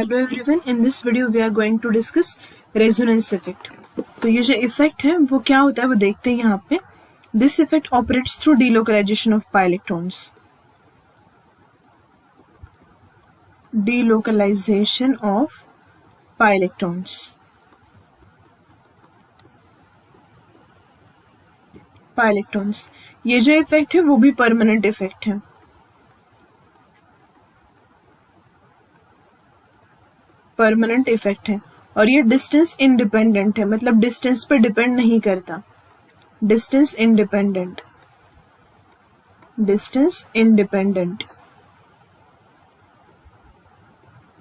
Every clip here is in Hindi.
Hello everyone, in this video we are going to discuss resonance effect. तो ये जो इफेक्ट है वो क्या होता है वो देखते हैं यहाँ पे। This effect operates through delocalization of pi electrons. Delocalization of pi electrons. Pi electrons, ये जो इफेक्ट है वो भी परमानेंट इफेक्ट है। परमानेंट इफेक्ट है और ये डिस्टेंस इंडिपेंडेंट है, मतलब डिस्टेंस पे डिपेंड नहीं करता। डिस्टेंस इंडिपेंडेंट, डिस्टेंस इंडिपेंडेंट,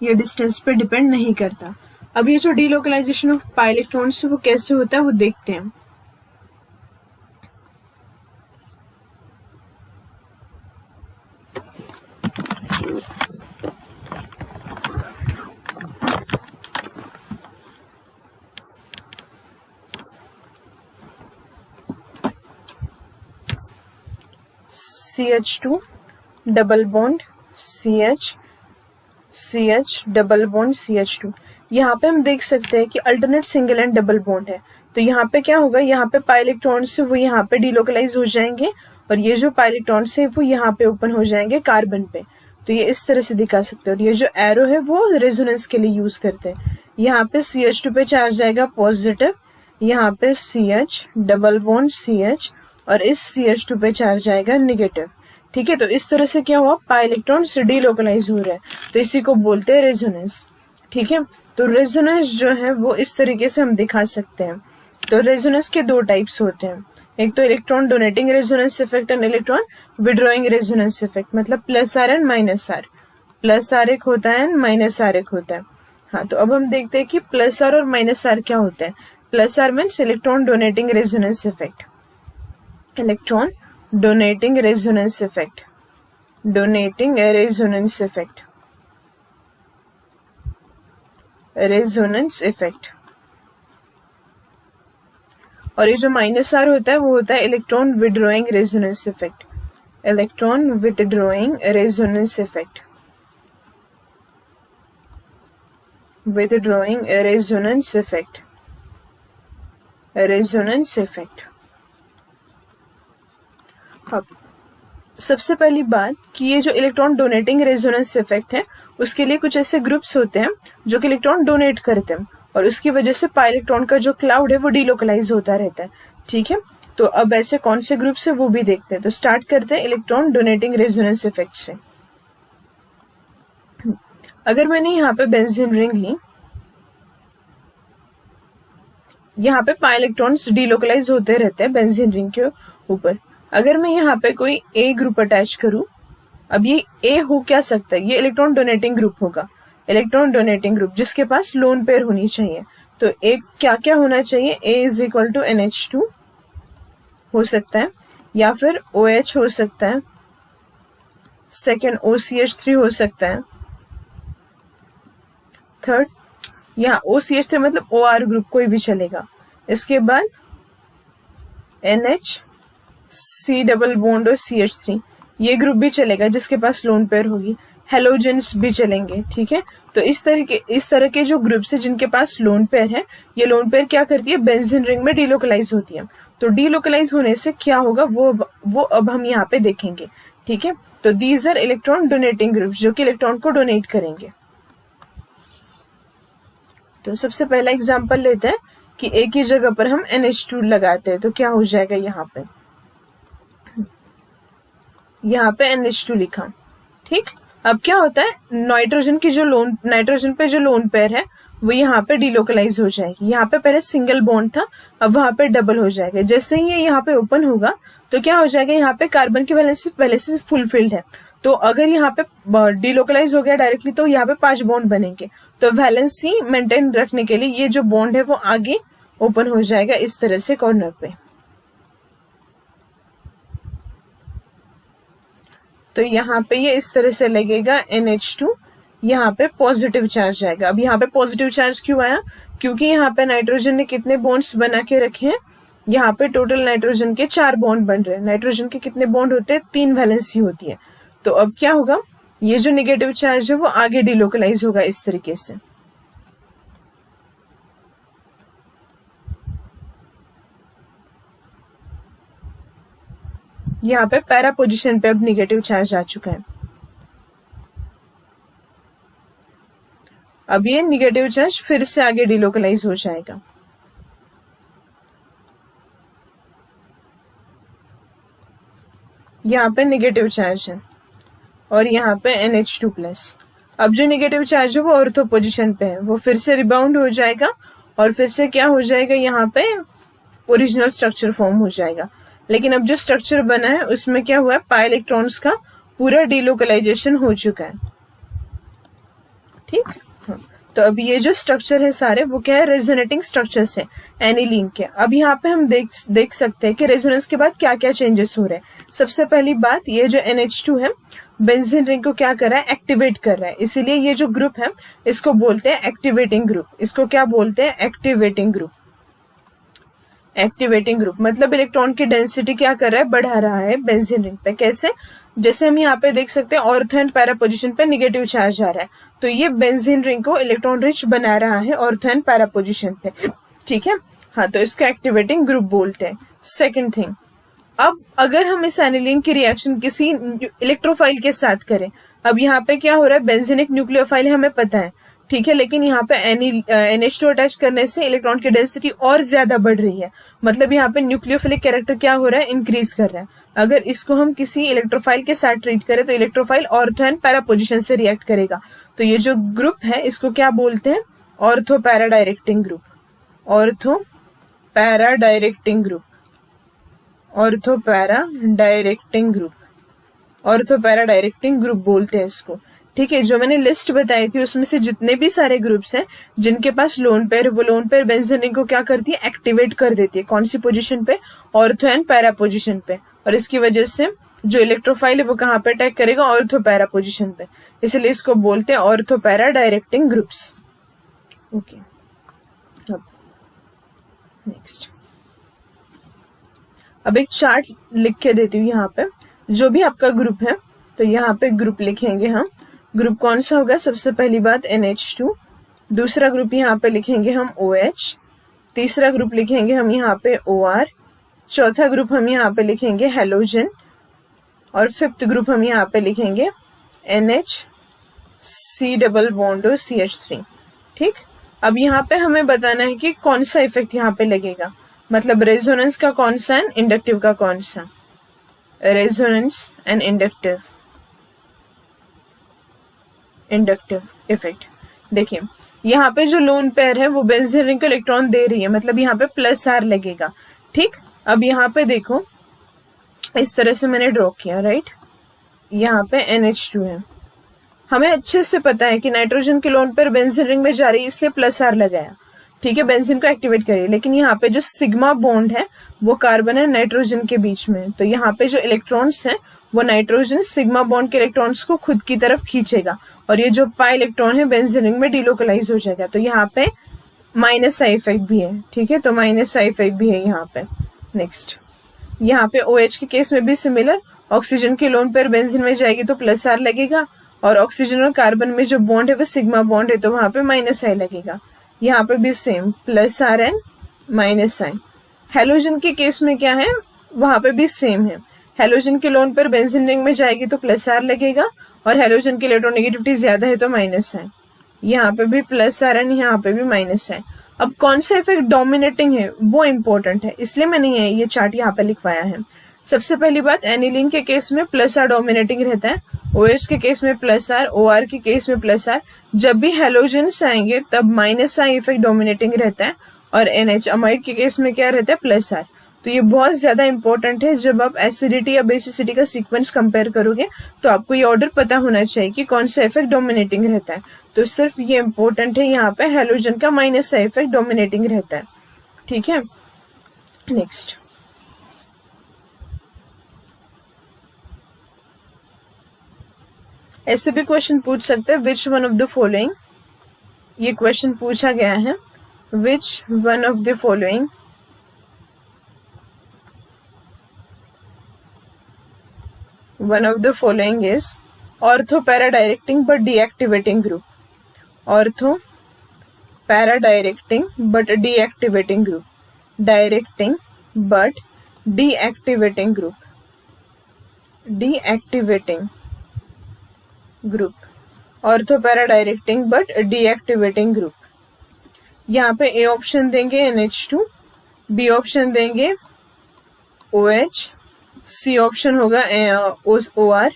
ये डिस्टेंस पे डिपेंड नहीं करता। अब ये जो डीलोकलाइजेशन ऑफ पाई इलेक्ट्रॉन्स वो कैसे होता है वो देखते हैं। CH2 double bond CH, CH double bond CH2। यहाँ पे हम देख सकते हैं कि alternate single and double bond है। तो यहाँ पे क्या होगा, यहाँ पे पाई इलेक्ट्रॉन्स वो यहाँ पे डीलोकलाइज हो जाएंगे और ये जो पाई इलेक्ट्रॉन्स है वो यहाँ पे ओपन हो जाएंगे कार्बन पे। तो ये इस तरह से दिखा सकते हैं। और ये जो एरो है वो रेजोनेंस के लिए यूज करते हैं। यहाँ पे CH2 पे चार्ज आएगा पॉजिटिव, यहाँ पे CH डबल बॉन्ड CH और इस CH2 पे चार्ज आएगा नेगेटिव। ठीक है, तो इस तरह से क्या हुआ, पाई इलेक्ट्रॉन्स डीलोकलाइज हो रहा है। तो इसी को बोलते हैं रेजोनेंस। ठीक है, तो रेजोनेंस जो है वो इस तरीके से हम दिखा सकते हैं। तो रेजोनेंस के दो टाइप्स होते हैं, एक तो electron donating resonance effect and electron withdrawing resonance effect. मतलब plus R and minus R, plus R एक होता है एंड माइनस आर एक होता है। हाँ, तो अब हम देखते हैं कि प्लस आर और माइनस आर क्या होता है। Plus R means electron donating resonance effect, electron donating resonance effect, donating resonance effect, resonance effect. और ये जो माइनस आर होता है वो होता है electron withdrawing resonance effect, electron withdrawing resonance effect, withdrawing resonance effect, resonance effect. अब सबसे पहली बात कि ये जो इलेक्ट्रॉन डोनेटिंग रेजोनेंस इफेक्ट है उसके लिए कुछ ऐसे ग्रुप्स होते हैं जो कि इलेक्ट्रॉन डोनेट करते हैं और उसकी वजह से पाई इलेक्ट्रॉन का जो क्लाउड है वो डीलोकलाइज होता रहता है। ठीक है, तो अब ऐसे कौन से ग्रुप्स है वो भी देखते हैं। तो स्टार्ट करते हैं इलेक्ट्रॉन डोनेटिंग रेजोनेंस इफेक्ट से। अगर मैंने यहाँ पे बेंजीन रिंग ली, यहाँ पे पाई इलेक्ट्रॉन्स डीलोकलाइज होते रहते हैं बेंजीन रिंग के ऊपर। अगर मैं यहाँ पे कोई ए ग्रुप अटैच करूं, अब ये ए हो क्या सकता है, ये इलेक्ट्रॉन डोनेटिंग ग्रुप होगा, इलेक्ट्रॉन डोनेटिंग ग्रुप जिसके पास लोन पेयर होनी चाहिए। तो एक क्या क्या होना चाहिए, A is equal to NH2 हो सकता है, या फिर OH हो सकता है, सेकेंड OCH3 हो सकता है, थर्ड यहाँ OCH3 मतलब OR ग्रुप कोई भी चलेगा। इसके बाद NH C डबल बॉन्ड और CH3 ये ग्रुप भी चलेगा जिसके पास लोन पेयर होगी। हेलोजेंस भी चलेंगे। ठीक है, तो इस तरह के जो ग्रुप्स है जिनके पास लोन पेयर है, ये लोन पेयर क्या करती है, बेंजीन रिंग में डीलोकलाइज होती है। तो डीलोकलाइज होने से क्या होगा वो अब हम यहाँ पे देखेंगे। ठीक है, तो these are electron donating groups जो कि इलेक्ट्रॉन को डोनेट करेंगे। तो सबसे पहला एग्जाम्पल लेते हैं कि एक ही जगह पर हम NH2 लगाते हैं तो क्या हो जाएगा। यहाँ पे NH2 लिखा। ठीक, अब क्या होता है, नाइट्रोजन पे जो लोन पेयर है वो यहाँ पे डीलोकलाइज हो जाएगी। यहाँ पे पहले सिंगल बॉन्ड था, अब वहां पे डबल हो जाएगा। जैसे ही ये यहाँ पे ओपन होगा तो क्या हो जाएगा, यहाँ पे कार्बन की वैलेंसी पहले से फुलफिल्ड है। तो अगर यहाँ पे डीलोकलाइज हो गया डायरेक्टली तो यहाँ पे 5 बॉन्ड बनेंगे। तो वैलेंसी मेंटेन रखने के लिए ये जो बॉन्ड है वो आगे ओपन हो जाएगा इस तरह से कॉर्नर पे। तो यहाँ पे ये इस तरह से लगेगा NH2, यहाँ पे पॉजिटिव चार्ज आएगा। अब यहाँ पे पॉजिटिव चार्ज क्यों आया, क्योंकि यहाँ पे नाइट्रोजन ने कितने बॉन्ड्स बना के रखे हैं, यहाँ पे टोटल नाइट्रोजन के 4 बॉन्ड बन रहे हैं। नाइट्रोजन के कितने बॉन्ड होते हैं, 3 वैलेंसी होती है। तो अब क्या होगा, ये जो नेगेटिव चार्ज है वो आगे डिलोकलाइज होगा इस तरीके से। यहाँ पे पैरा पोजीशन पे अब नेगेटिव चार्ज आ चुका है। अब ये नेगेटिव चार्ज फिर से आगे डिलोकलाइज हो जाएगा। यहाँ पे नेगेटिव चार्ज है और यहाँ पे NH2+। अब जो नेगेटिव चार्ज है वो ऑर्थो पोजीशन पे है, वो फिर से रिबाउंड हो जाएगा और फिर से क्या हो जाएगा, यहाँ पे ओरिजिनल स्ट्रक्चर फॉर्म हो जाएगा। लेकिन अब जो स्ट्रक्चर बना है उसमें क्या हुआ है, पाई इलेक्ट्रॉन्स का पूरा डिलोकलाइजेशन हो चुका है। ठीक, हाँ। तो अब ये जो स्ट्रक्चर है सारे वो क्या है, रेजोनेटिंग स्ट्रक्चर्स है एनिलीन के। अब यहाँ पे हम देख सकते हैं कि रेजोनेंस के बाद क्या क्या चेंजेस हो रहे हैं। सबसे पहली बात, ये जो NH2 है बेंजीन रिंग को क्या कर रहा है, एक्टिवेट कर रहा है। इसीलिए ये जो ग्रुप है इसको बोलते हैं एक्टिवेटिंग ग्रुप। इसको क्या बोलते हैं, एक्टिवेटिंग ग्रुप। एक्टिवेटिंग ग्रुप मतलब इलेक्ट्रॉन की डेंसिटी क्या कर रहा है, बढ़ा रहा है बेंजीन रिंग पे। कैसे, जैसे हम यहाँ पे देख सकते हैं ऑर्थो एंड पैरा पोजीशन पे नेगेटिव चार्ज आ रहा है, तो ये बेंजीन रिंग को इलेक्ट्रॉन रिच बना रहा है ऑर्थो एंड पैरा पोजीशन पे। ठीक है, हाँ, तो इसको एक्टिवेटिंग ग्रुप बोलते हैं। सेकेंड थिंग, अब अगर हम इस एनिलीन की रिएक्शन किसी इलेक्ट्रोफाइल के साथ करें, अब यहाँ पे क्या हो रहा है, बेंजीनिक न्यूक्लियोफाइल हमें पता है, ठीक है, लेकिन यहाँ पे NH2 अटैच करने से इलेक्ट्रॉन की डेंसिटी और ज्यादा बढ़ रही है। मतलब यहाँ पे न्यूक्लियोफिलिक कैरेक्टर क्या हो रहा है, इंक्रीज कर रहा है। अगर इसको हम किसी इलेक्ट्रोफाइल के साथ ट्रीट करें तो electrophile ortho and para position से रिएक्ट करेगा। तो ये जो ग्रुप है इसको क्या बोलते हैं, ortho para directing group. Ortho para directing group, ortho para directing group, ortho para directing group बोलते हैं इसको। ठीक है, जो मैंने लिस्ट बताई थी उसमें से जितने भी सारे ग्रुप्स हैं जिनके पास लोन पेयर, वो लोन पेयर बेंजीन रिंग को क्या करती है, एक्टिवेट कर देती है। कौन सी पोजीशन पे, ऑर्थो एंड पैरा पोजीशन पे। और इसकी वजह से जो इलेक्ट्रोफाइल है वो कहाँ पे अटैक करेगा, ऑर्थो पैरा पोजीशन पे। इसलिए इसको बोलते हैं ortho para directing groups. Okay, अब नेक्स्ट, अब एक चार्ट लिख के देती हूँ यहाँ पे। जो भी आपका ग्रुप है तो यहाँ पे ग्रुप लिखेंगे हम। ग्रुप कौन सा होगा, सबसे पहली बात NH2, दूसरा ग्रुप यहाँ पे लिखेंगे हम OH, तीसरा ग्रुप लिखेंगे हम यहाँ पे OR, चौथा ग्रुप हम यहाँ पे लिखेंगे हेलोजन, और फिफ्थ ग्रुप हम यहाँ पे लिखेंगे NH C बॉन्ड और CH3। ठीक, अब यहाँ पे हमें बताना है कि कौन सा इफेक्ट यहाँ पे लगेगा, मतलब रेजोनेंस का कौन सा एंड इंडक्टिव का कौन सा। Resonance and inductive effect. देखिए यहाँ पे जो लोन पेयर है वो बेंजीन रिंग को इलेक्ट्रॉन दे रही है, मतलब यहाँ पे +R लगेगा। ठीक, अब यहाँ पे देखो इस तरह से मैंने ड्रॉ किया, राइट। यहाँ पे NH2 है, हमें अच्छे से पता है कि नाइट्रोजन के लोन पेयर बेंजीन रिंग में जा रही है इसलिए +R लगाया। ठीक है, बेंजीन को एक्टिवेट करिए। लेकिन यहाँ पे जो सिग्मा बॉन्ड है वो कार्बन और नाइट्रोजन के बीच में, तो यहाँ पे जो इलेक्ट्रॉन्स हैं वो नाइट्रोजन सिग्मा बॉन्ड के इलेक्ट्रॉन्स को खुद की तरफ खींचेगा और ये जो पाई इलेक्ट्रॉन है बेंजीन रिंग में डिलोकलाइज हो जाएगा। तो यहाँ पे -I इफेक्ट भी है। ठीक है, तो -I इफेक्ट भी है यहाँ पे। नेक्स्ट, यहाँ पे OH के केस में भी सिमिलर, ऑक्सीजन के लोन पेयर बेंजीन में जाएगी तो +R लगेगा, और ऑक्सीजन और कार्बन में जो बॉन्ड है वो सिग्मा बॉन्ड है तो वहां पे -I लगेगा। यहाँ पे भी same +R and -I। Halogen के केस में क्या है, वहां पे भी सेम है। हेलोजन के लोन पर बेंजीन रिंग में जाएगी तो +R लगेगा, और हेलोजन की इलेक्ट्रोनेगेटिविटी ज्यादा है तो -I। यहाँ पे भी +R एंड यहाँ पे भी -I। अब कौन सा इफेक्ट डोमिनेटिंग है वो इम्पोर्टेंट है, इसलिए मैंने ये चार्ट यहाँ पे लिखवाया है। सबसे पहली बात, एनिलीन के केस में +R डोमिनेटिंग रहता है, OH के केस में +R, OR के केस में +R। जब भी हेलोजन्स आएंगे तब -I इफेक्ट डोमिनेटिंग रहता है, और NH अमाइड के केस में क्या रहता है, +R। तो ये बहुत ज्यादा इंपॉर्टेंट है। जब आप एसिडिटी या बेसिसिटी का सीक्वेंस कंपेयर करोगे तो आपको ये ऑर्डर पता होना चाहिए कि कौन सा इफेक्ट डोमिनेटिंग रहता है। तो सिर्फ ये इंपॉर्टेंट है, यहाँ पे हेलोजन का -I इफेक्ट डोमिनेटिंग रहता है। ठीक है, नेक्स्ट, ऐसे भी क्वेश्चन पूछ सकते हैं, which one of the following, ये क्वेश्चन पूछा गया है, which one of the following is ortho para directing but deactivating group, ortho para directing but deactivating group, directing but deactivating group, deactivating group, ortho para directing but deactivating group. यहाँ पे ए ऑप्शन देंगे NH2, बी ऑप्शन देंगे OH, सी ऑप्शन होगा OR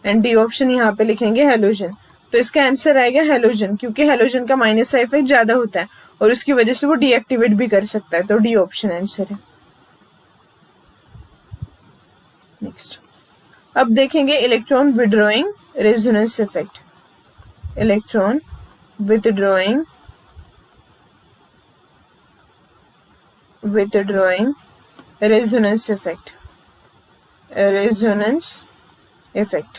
एंड डी ऑप्शन यहाँ पे लिखेंगे हेलोजन। तो इसका आंसर आएगा हेलोजन, क्योंकि हेलोजन का माइनस इफेक्ट ज्यादा होता है और उसकी वजह से वो डीएक्टिवेट भी कर सकता है, तो डी ऑप्शन आंसर है। नेक्स्ट अब देखेंगे electron withdrawing resonance effect, electron withdrawing resonance effect, resonance effect,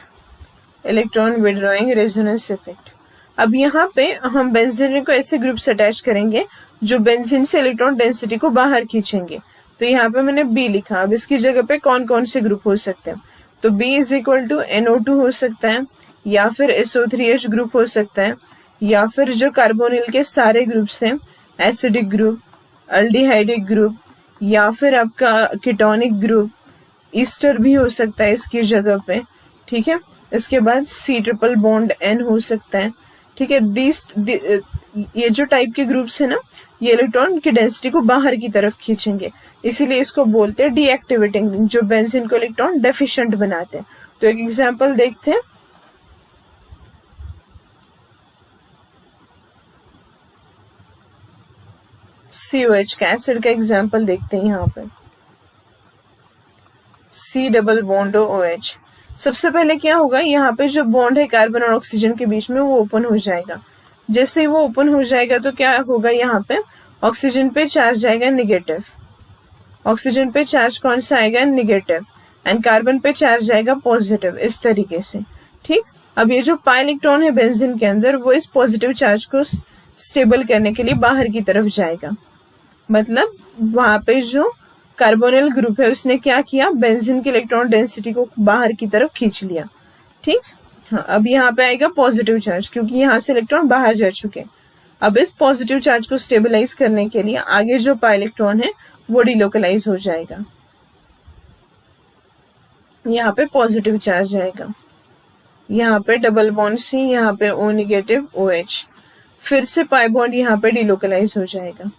electron withdrawing resonance effect. अब यहाँ पे हम बेंजीन को ऐसे ग्रुप से अटैच करेंगे जो बेंजीन से इलेक्ट्रॉन डेंसिटी को बाहर खींचेंगे। तो यहाँ पे मैंने बी लिखा, अब इसकी जगह पे कौन कौन से ग्रुप हो सकते हैं, तो B is equal to NO2 हो सकता है, या फिर SO3H ग्रुप हो सकता है, या फिर जो कार्बोनिल के सारे ग्रुप्स हैं, एसिडिक ग्रुप, अल्डिहाइडिक ग्रुप, या फिर आपका कीटोनिक ग्रुप, ईस्टर भी हो सकता है इसकी जगह पे, ठीक है। इसके बाद C∧N हो सकता है, ठीक है। ये जो टाइप के ग्रुप्स है ना, ये इलेक्ट्रॉन की डेंसिटी को बाहर की तरफ खींचेंगे, इसीलिए इसको बोलते हैं डीएक्टिवेटिंग, जो बेंजीन को इलेक्ट्रॉन डेफिशिएंट बनाते हैं। तो एक एग्जांपल देखते हैं, COH का एसिड का एग्जांपल देखते हैं। यहाँ पे C∧OH, सबसे पहले क्या होगा, यहाँ पे जो बॉन्ड है कार्बन और ऑक्सीजन के बीच में वो ओपन हो जाएगा। जैसे ही वो ओपन हो जाएगा तो क्या होगा, यहाँ पे ऑक्सीजन पे चार्ज आएगा निगेटिव, ऑक्सीजन पे चार्ज कौन सा आएगा, निगेटिव, एंड कार्बन पे चार्ज आएगा पॉजिटिव, इस तरीके से, ठीक। अब ये जो पाई इलेक्ट्रॉन है बेंजीन के अंदर, वो इस पॉजिटिव चार्ज को स्टेबल करने के लिए बाहर की तरफ जाएगा। मतलब वहां पे जो कार्बोनिल ग्रुप है उसने क्या किया, बेंजीन के इलेक्ट्रॉन डेंसिटी को बाहर की तरफ खींच लिया, ठीक। हाँ, अब यहाँ पे आएगा पॉजिटिव चार्ज, क्योंकि यहाँ से इलेक्ट्रॉन बाहर जा चुके। अब इस पॉजिटिव चार्ज को स्टेबलाइज करने के लिए आगे जो पाई इलेक्ट्रॉन है वो डिलोकलाइज हो जाएगा, यहाँ पे पॉजिटिव चार्ज आएगा, यहाँ पे डबल बॉन्ड C, यहाँ पे O नेगेटिव OH, फिर से पाई बॉन्ड यहाँ पे डिलोकलाइज हो जाएगा।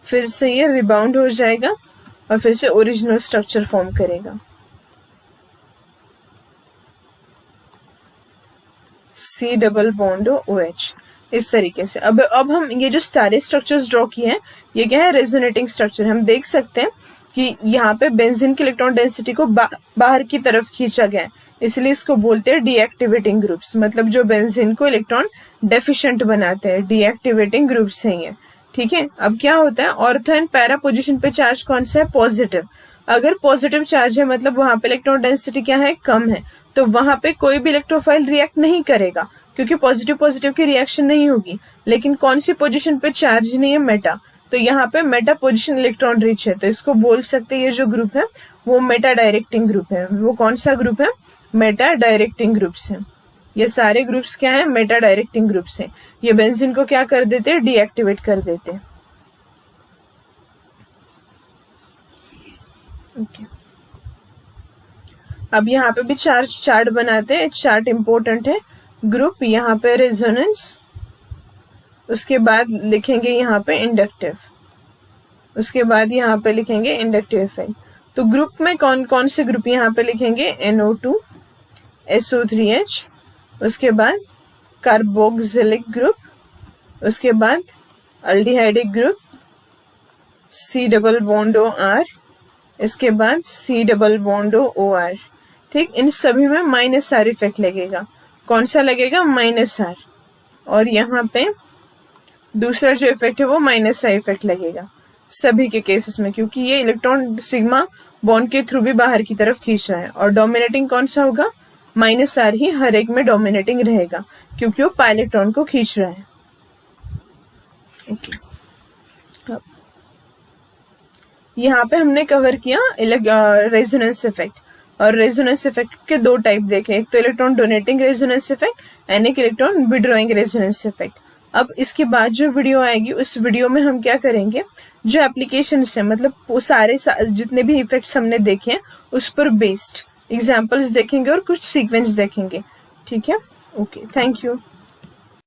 फिर से ये रिबाउंड हो जाएगा और फिर से ओरिजिनल स्ट्रक्चर फॉर्म करेगा। C∧OH, इस तरीके से। अब हम ये जो सारे स्ट्रक्चर्स ड्रॉ किए हैं, ये क्या है, रेजोनेटिंग स्ट्रक्चर। हम देख सकते हैं कि यहाँ पे बेंजीन की इलेक्ट्रॉन डेंसिटी को बाहर की तरफ खींचा गया है, इसलिए इसको बोलते हैं डीएक्टिवेटिंग ग्रुप्स, मतलब जो बेंजीन को इलेक्ट्रॉन डेफिशिएंट बनाते हैं, डीएक्टिवेटिंग ग्रुप्स हैं ये, ठीक है। अब क्या होता है, ऑर्थो एंड पैरा पोजीशन पे चार्ज कौन सा है, पॉजिटिव। अगर पॉजिटिव चार्ज है मतलब वहां पे इलेक्ट्रॉन डेंसिटी क्या है, कम है, तो वहां पे कोई भी इलेक्ट्रोफाइल रिएक्ट नहीं करेगा, क्योंकि पॉजिटिव पॉजिटिव की रिएक्शन नहीं होगी। लेकिन कौन सी पोजीशन पे चार्ज नहीं है, मेटा, तो यहाँ पे मेटा पोजीशन इलेक्ट्रॉन रिच है, तो इसको बोल सकते हैं ये जो ग्रुप है वो मेटा डायरेक्टिंग ग्रुप है। वो कौन सा ग्रुप है, मेटा डायरेक्टिंग ग्रुप्स है। ये सारे ग्रुप्स क्या है, मेटा डायरेक्टिंग ग्रुप्स हैं। ये बेंजीन को क्या कर देते हैं, डीएक्टिवेट कर देते हैं। ओके, अब यहाँ पे भी चार्ट बनाते हैं। चार्ट इंपॉर्टेंट है। ग्रुप यहाँ पे रेजोनेंस, उसके बाद लिखेंगे यहाँ पे इंडक्टिव, उसके बाद यहाँ पे लिखेंगे इंडक्टिव इफेक्ट। तो ग्रुप में कौन कौन से ग्रुप यहाँ पे लिखेंगे, NO2, SO3H, उसके बाद कार्बोक्सिलिक ग्रुप, उसके बाद अल्डिहाइडिक ग्रुप C∧OR, इसके बाद C∧OR, ठीक। इन सभी में -R इफेक्ट लगेगा। कौन सा लगेगा, -R, और यहाँ पे दूसरा जो इफेक्ट है वो -I इफेक्ट लगेगा सभी के केसेस में, क्योंकि ये इलेक्ट्रॉन सिग्मा बॉन्ड के थ्रू भी बाहर की तरफ खींच रहा है। और डोमिनेटिंग कौन सा होगा, -R ही हर एक में डोमिनेटिंग रहेगा, क्योंकि वो पाई इलेक्ट्रॉन को खींच रहा है। ओके, यहाँ पे हमने कवर किया रेजोनेंस इफेक्ट, और रेजोनेंस इफेक्ट के दो टाइप देखे, एक तो electron donating resonance effect and एक इलेक्ट्रॉन विड्रॉइंग रेजोनेंस इफेक्ट। अब इसके बाद जो वीडियो आएगी उस वीडियो में हम क्या करेंगे, जो एप्लीकेशन है मतलब वो सारे जितने भी इफेक्ट्स हमने देखे हैं उस पर बेस्ड एग्जाम्पल्स देखेंगे और कुछ सीक्वेंस देखेंगे। ठीक है, ओके, थैंक यू।